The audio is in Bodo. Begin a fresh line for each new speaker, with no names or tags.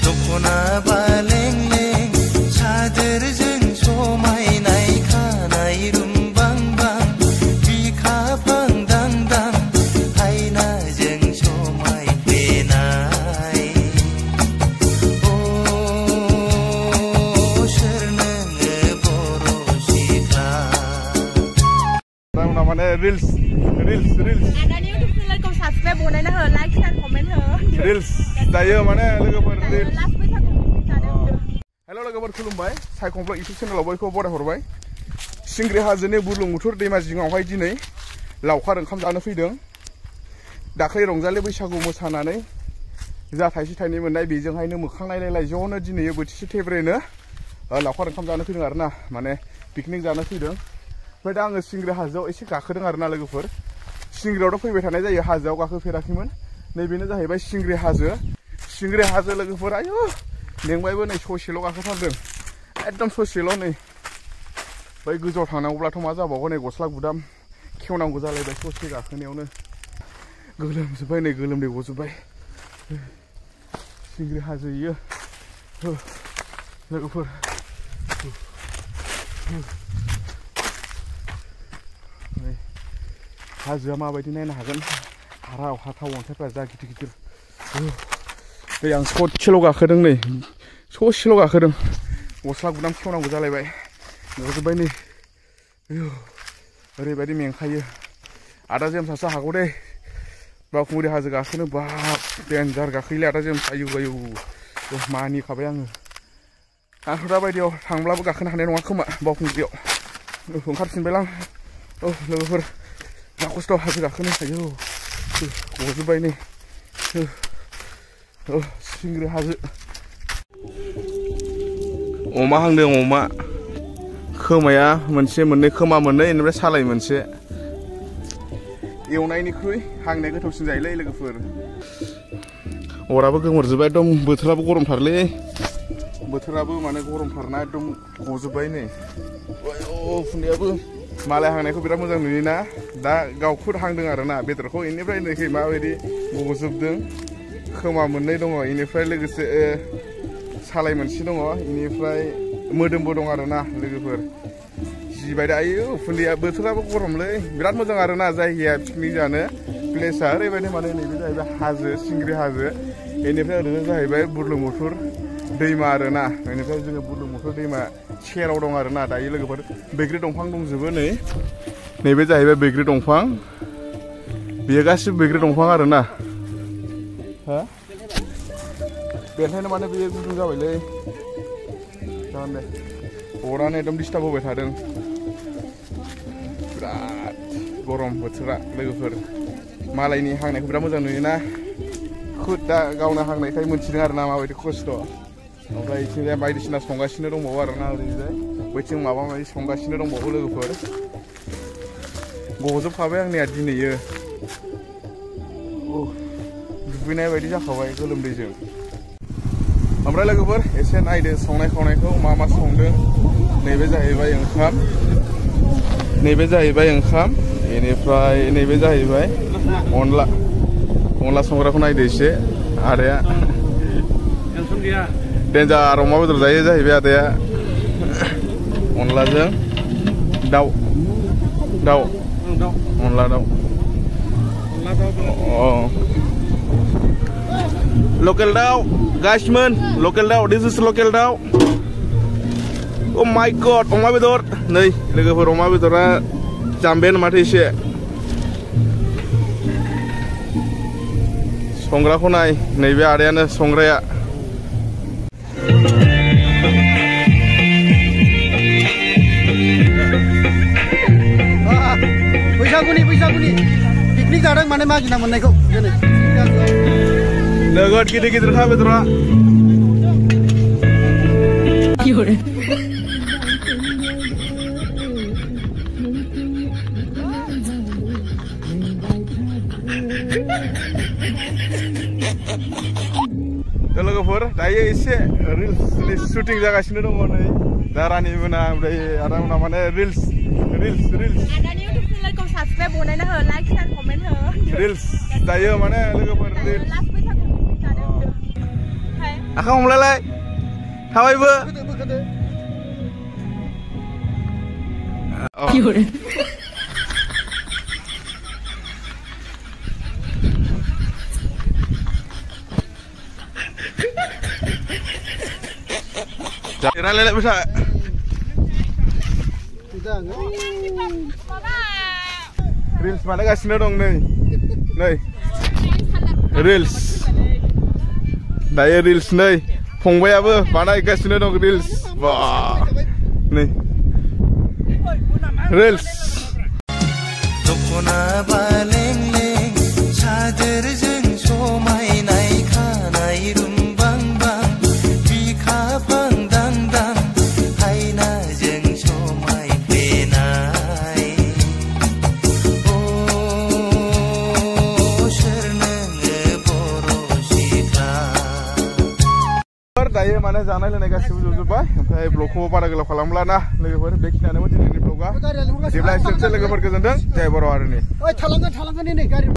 दखना बालें-लें सादोरजों समायनाय खानाय रुंबां-बां बिखा फांदां-दां आयनाजों समायफ्लेनाय सोर नोङो बर' सिख्ला
माने रिल्स
आदानि YouTube channel खौ subscribe बनायना हो लाइक शेयार कमेन्ट हो
रिल्स जायो माने लोगोफोर रिल्स
लास्ट बैसागु जादों
हेल' लोगोफोर खुलुमबाय सायखंफ्ला YouTube चेनेलाव बयखौबो बराय हरबाय सिंग्रि हाजोनि बुरलुंबुथुर दैमा जिङावहाय दिनै लावखार ओंखाम जानो फैदों दाख्लै रंजालि बैसागु मोसानानै जा थाइसे थाइनै मोननाय बेजोंहायनो मोखां नायलायलाय ज'नो दिनै बोथिसे थेब्रेनो लावखार ओंखाम जानो फैदों आरोना माने पिकनिक जानो फैदों ओमफ्राय दा आङो सिंग्रि हाजोआव एसे गाखोदों आरोना लोगोफोर सिंग्रियावथ' फैबाय थानाय जायो हाजोआव गाखोफेराखैमोन नैबेनो जाहैबाय सिंग्रि हाजो लोगोफोर आयु लेंबायबो नै ससेल' गाखोथारदों एकदम ससेल' नै बै गोजौआव थांनांगौब्लाथ' मा जाबावगौ नै गस्ला गुदाम खेवनांगौ जालायबाय ससे गाखोनायावनो गोलोमजोब्बाय नै गोलोमदै गजोब्बाय सिंग्रि हाजो इयो लोगोफोर हाजोआ माबायदि नायनो हागोन हाराव हाथाव अन्थाइफ्रा जा गिदिर गिदिर दै आं ससेल' गाखोदों नै ससेल' गाखोदों गस्ला गुदाम खेवनांगौ जालायबाय गजोब्बाय नै ओरैबायदि मेंखायो आदा जेमसासो हागौ दे बावखुंग्रि हाजो गाखोनो बाब देन्जार गाखोयोलै आदा जेमस आयु मानिखाबाय आङो आंथ' दा बायदियाव थांब्लाबो गाखोनो हानाय नङा खोमा बावखुंग्रियाव ओंखारफिनबायलां लोगोफोर जा खस्थ' हाजो गाखोनो आयु गजोब्बाय नै सिंग्रि हाजो अमा हांदों अमा खोमाया मोनसे मोननै खोमा मोननै बेनिफ्राय सालाय मोनसे एवनायनिख्रुइ हांनाया गोथावसिन जायोलै लोगोफोर अराबो गोमोरजोब्बाय एकदम बोथोराबो गरमथारलै बोथोराबो माने गरमथारना एकदम गजोब्बाय नै उखुन्दैयाबो मालाय हांनायखौ बिराद मोजां नुयोना दा गावखुद हांदों आरोना बेदरखौ बेनिफ्राय नोखै माबायदि गजोबदों खोमा मोननै दङ बेनिफ्राय लोगोसे सालाय मोनसे दङ बेनिफ्राय मोदोमबो दं आरोना लोगोफोर जिबायदि आयो उखुन्दैया बोथोराबो गरमलै बिराद मोजां आरोना जायगाया पिकनिक जानो प्लेसआ ओरैबायदि माने नैबे जाहैबाय हाजो सिंग्रि हाजो बेनिफ्राय ओरैनो जाहैबाय बुरलुंबुथुर दैमा आरोना बेनिफ्राय जोङो बुरलुंबुथुर दैमा सेराव दं आरोना दायो लोगोफोर बैग्रि दंफां दंजोबो नैबे जाहैबाय बैग्रि दंफां बेयो गासिबो बैग्रि दंफां आरोना हा बेनिखायनो माने बेयो गुदुं जाबायलै जागोन दे अरानो एकदम डिस्टार्ब होबाय थादों बिराद गरम बोथोरा लोगोफोर मालायनि हांनायखौ बिराद मोजां नुयोना खुद दा गावनो हांनायखाय मोनथिदों आरोना माबायदि खस्थ' ओमफ्राय बिथिंजाय बायदिसिना संगासिनो दंबावो आरोना ओरैजाय बैथिं माबा माबि संगासिनो दंबावो लोगोफोर गजोबखाबाय आंनिया दिनैयो दुगैनाय बायदि जाखाबाय गोलोमदैजों ओमफ्राय लोगोफोर एसे नायदो संनाय खावनायखौ मा संदों नैबे जाहैबाय ओंखाम बेनिफ्राय नैबे जाहैबाय अनला संग्राखौ नायदो एसे आदाया देन्जार अमा बेदर जायो जाहैबाय आदाया अनलाजों दाउ अनला दाउ लकेल दाउ गासिमोन लकेल दाउ दिस इज लकेल दाउ ओ माय गड अमा बेदर नै लोगोफोर अमा बेदरा जाम्बायानो माथो एसे संग्राखौ नाय नैबे आदायानो संग्राया
बैसागुनि पिकनिक जादों माने मागिना मोननायखौ दिनै
नोगोद गिदिर खा बेदरा लोगोफोर दायो एसे रिल्सनि शुटिं जागासिनो दङ नै दा रानि मोना ओमफ्राय आदा मोना माने रिल्स
आदानि YouTube channel खौ subscribe बनायना हो लाइक शेयार कमेन्ट हो
रिल्स दायो माने लोगोफोर रिल्स
लास्ट बैसागु जादों
आखाइ हमलायलाय थाबायबो रायलायलाय bisa Reels बानायगासिनो दं नै Reels दायो Reels नै फंबायाबो बानायगासिनो दं Reels बा नै Reels
दखना बालें-लें सादोरजों समायनाय खानाय रुंबां-बां बिखा फांदां-दां हायनाजों समायफ्लेनाय ओ सोर नोङो बर' सिख्ला
दायो माने जानाय लोंनाय गासिबो जोबजोब्बाय ओमफ्राय ब्लगखौ बारा गोलाव खालामला ना लोगोफोर बेखिनियानोमोन दिनैनि ब्लगा जेब्ला एसेनोसै लोगोफोर गोजोनथों जय बर' हारिनि
थालांगोन नै गारि